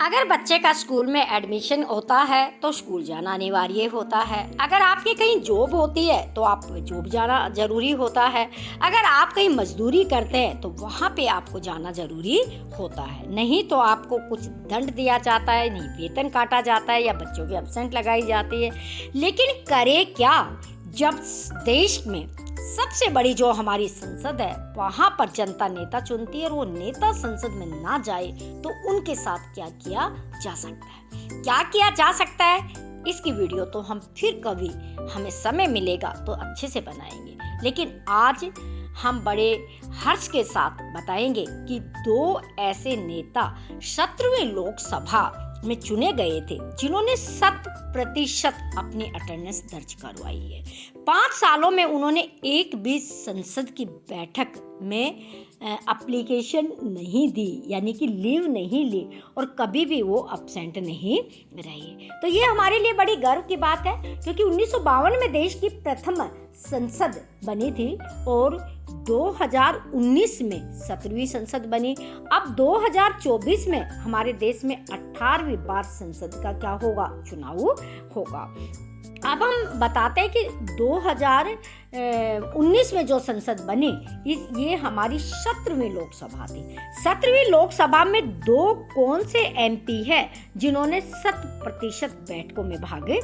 अगर बच्चे का स्कूल में एडमिशन होता है तो स्कूल जाना अनिवार्य होता है। अगर आपकी कहीं जॉब होती है तो आप जॉब जाना ज़रूरी होता है। अगर आप कहीं मजदूरी करते हैं तो वहाँ पे आपको जाना ज़रूरी होता है, नहीं तो आपको कुछ दंड दिया जाता है, नहीं वेतन काटा जाता है या बच्चों की एब्सेंट लगाई जाती है। लेकिन करे क्या जब देश में सबसे बड़ी जो हमारी संसद है वहाँ पर जनता नेता चुनती है और वो नेता संसद में ना जाए तो उनके साथ क्या किया जा सकता है, क्या किया जा सकता है, इसकी वीडियो तो हम फिर कभी हमें समय मिलेगा तो अच्छे से बनाएंगे। लेकिन आज हम बड़े हर्ष के साथ बताएंगे कि दो ऐसे नेता 17वीं लोकसभा में चुने गए थे जिन्होंने 100% अपनी अटेंडेंस दर्ज करवाई है। 5 सालों में उन्होंने एक भी संसद की बैठक में एप्लीकेशन नहीं दी, यानी कि लीव नहीं ली और कभी भी वो अब्सेंट नहीं रहे। तो ये हमारे लिए बड़ी गर्व की बात है क्योंकि 1952 में देश की प्रथम संसद बनी थी और 2019 में 17वीं संसद बनी। अब 2024 में हमारे देश में 18वीं बार संसद का क्या होगा, चुनाव होगा। अब हम बताते हैं कि 2019 में जो संसद बनी ये हमारी 17वीं लोकसभा थी। 17वीं लोकसभा में दो कौन से एमपी है जिन्होंने 100% बैठकों में भाग लिया।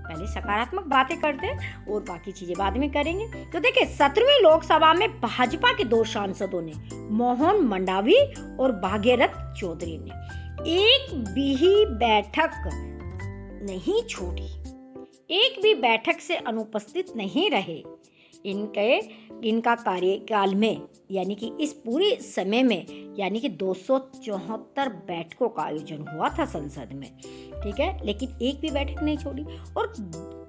पहले सकारात्मक बातें करते हैं और बाकी चीजें बाद में करेंगे। तो देखिए 17वीं लोकसभा में भाजपा के दो सांसदों ने, मोहन मंडावी और भागीरथ चौधरी ने एक भी बैठक नहीं छोड़ी, एक भी बैठक से अनुपस्थित नहीं रहे। इनका कार्यकाल में यानी कि इस पूरे समय में यानी कि 274 बैठकों का आयोजन हुआ था संसद में, ठीक है, लेकिन एक भी बैठक नहीं छोड़ी। और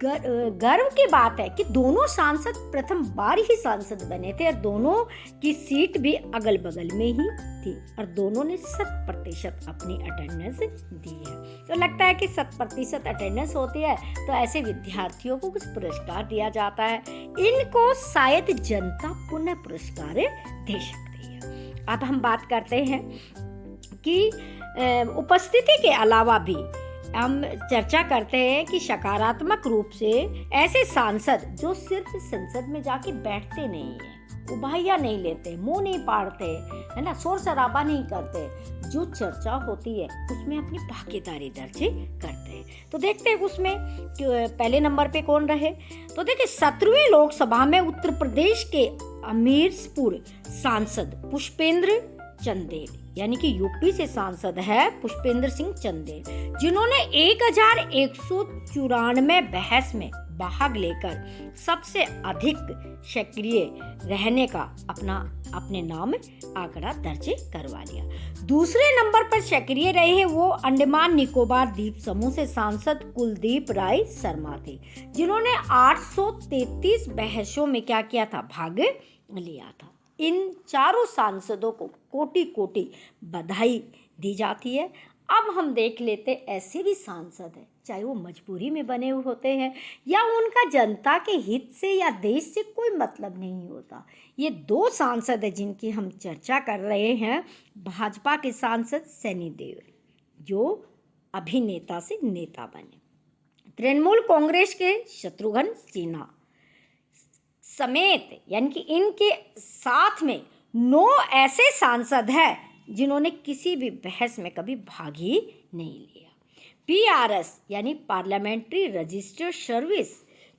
गर्व की बात है कि दोनों सांसद प्रथम बार ही सांसद बने थे और दोनों की सीट भी अगल बगल में ही थी और दोनों ने 100% अपनी अटेंडेंस दी है। तो लगता है कि 100% अटेंडेंस होती है तो ऐसे विद्यार्थियों को कुछ पुरस्कार दिया जाता है। इनको शायद जनता पुनः पुरस्कार दे सकती है। अब हम बात करते हैं कि उपस्थिति के अलावा भी हम चर्चा करते हैं कि सकारात्मक रूप से ऐसे सांसद जो सिर्फ संसद में जाके बैठते नहीं हैं, उबाहिया नहीं लेते, मुंह नहीं पाड़ते, है ना, शोर शराबा नहीं करते, जो चर्चा होती है उसमें अपनी भागीदारी दर्ज करते हैं। तो देखते हैं उसमें पहले नंबर पे कौन रहे। तो देखिए 17वीं लोकसभा में उत्तर प्रदेश के हमीरपुर सांसद पुष्पेंद्र चंदेल यानी कि यूपी से सांसद है पुष्पेंद्र सिंह चंदेल, जिन्होंने 1194 बहस में भाग लेकर सबसे अधिक सक्रिय रहने का अपने नाम आंकड़ा दर्ज करवा लिया। दूसरे नंबर पर सक्रिय रहे हैं वो अंडमान निकोबार द्वीप समूह से सांसद कुलदीप राय शर्मा थे, जिन्होंने 833 बहसों में क्या किया था, भाग लिया था। इन चारों सांसदों को कोटि कोटि बधाई दी जाती है। अब हम देख लेते ऐसे भी सांसद हैं, चाहे वो मजबूरी में बने हुए होते हैं या उनका जनता के हित से या देश से कोई मतलब नहीं होता। ये दो सांसद हैं जिनकी हम चर्चा कर रहे हैं। भाजपा के सांसद सैनी देओल जो अभिनेता से नेता बने, तृणमूल कांग्रेस के शत्रुघ्न सिन्हा समेत यानी कि इनके साथ में 9 ऐसे सांसद हैं जिन्होंने किसी भी बहस में कभी भाग ही नहीं लिया। पीआरएस यानी पार्लियामेंट्री रजिस्टर्ड सर्विस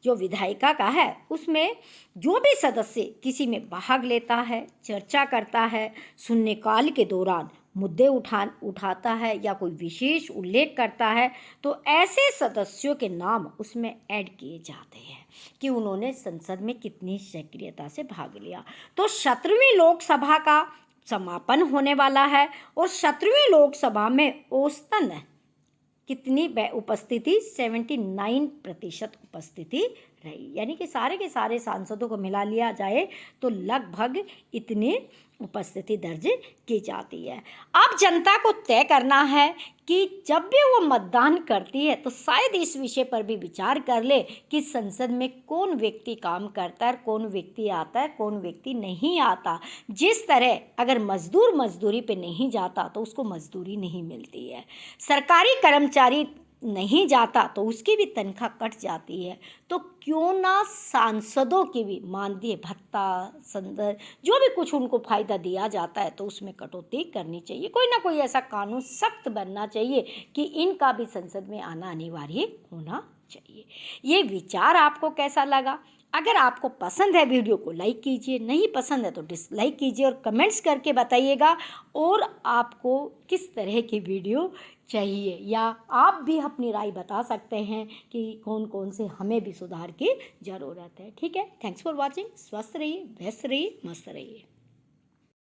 जो विधायिका का है, उसमें जो भी सदस्य किसी में भाग लेता है, चर्चा करता है, शून्यकाल के दौरान मुद्दे उठाता है या कोई विशेष उल्लेख करता है तो ऐसे सदस्यों के नाम उसमें ऐड किए जाते हैं कि उन्होंने संसद में कितनी सक्रियता से भाग लिया। तो 17वीं लोकसभा का समापन होने वाला है और 17वीं लोकसभा में औसतन कितनी उपस्थिति 79% उपस्थिति रही। यानी कि सारे के सारे सांसदों को मिला लिया जाए तो लगभग इतने उपस्थिति दर्ज की जाती है। अब जनता को तय करना है कि जब भी वो मतदान करती है तो शायद इस विषय पर भी विचार कर ले कि संसद में कौन व्यक्ति काम करता है, कौन व्यक्ति आता है, कौन व्यक्ति नहीं आता। जिस तरह अगर मजदूर मजदूरी पे नहीं जाता तो उसको मजदूरी नहीं मिलती है, सरकारी कर्मचारी नहीं जाता तो उसकी भी तनख्वाह कट जाती है, तो क्यों ना सांसदों की भी मानदेय भत्ता संदर जो भी कुछ उनको फ़ायदा दिया जाता है तो उसमें कटौती करनी चाहिए। कोई ना कोई ऐसा कानून सख्त बनना चाहिए कि इनका भी संसद में आना अनिवार्य होना चाहिए। ये विचार आपको कैसा लगा? अगर आपको पसंद है वीडियो को लाइक कीजिए, नहीं पसंद है तो डिसलाइक कीजिए और कमेंट्स करके बताइएगा और आपको किस तरह की वीडियो चाहिए, या आप भी अपनी राय बता सकते हैं कि कौन कौन से हमें भी सुधार की ज़रूरत है। ठीक है, थैंक्स फॉर वॉचिंग। स्वस्थ रहिए, व्यस्त रहिए, मस्त रहिए।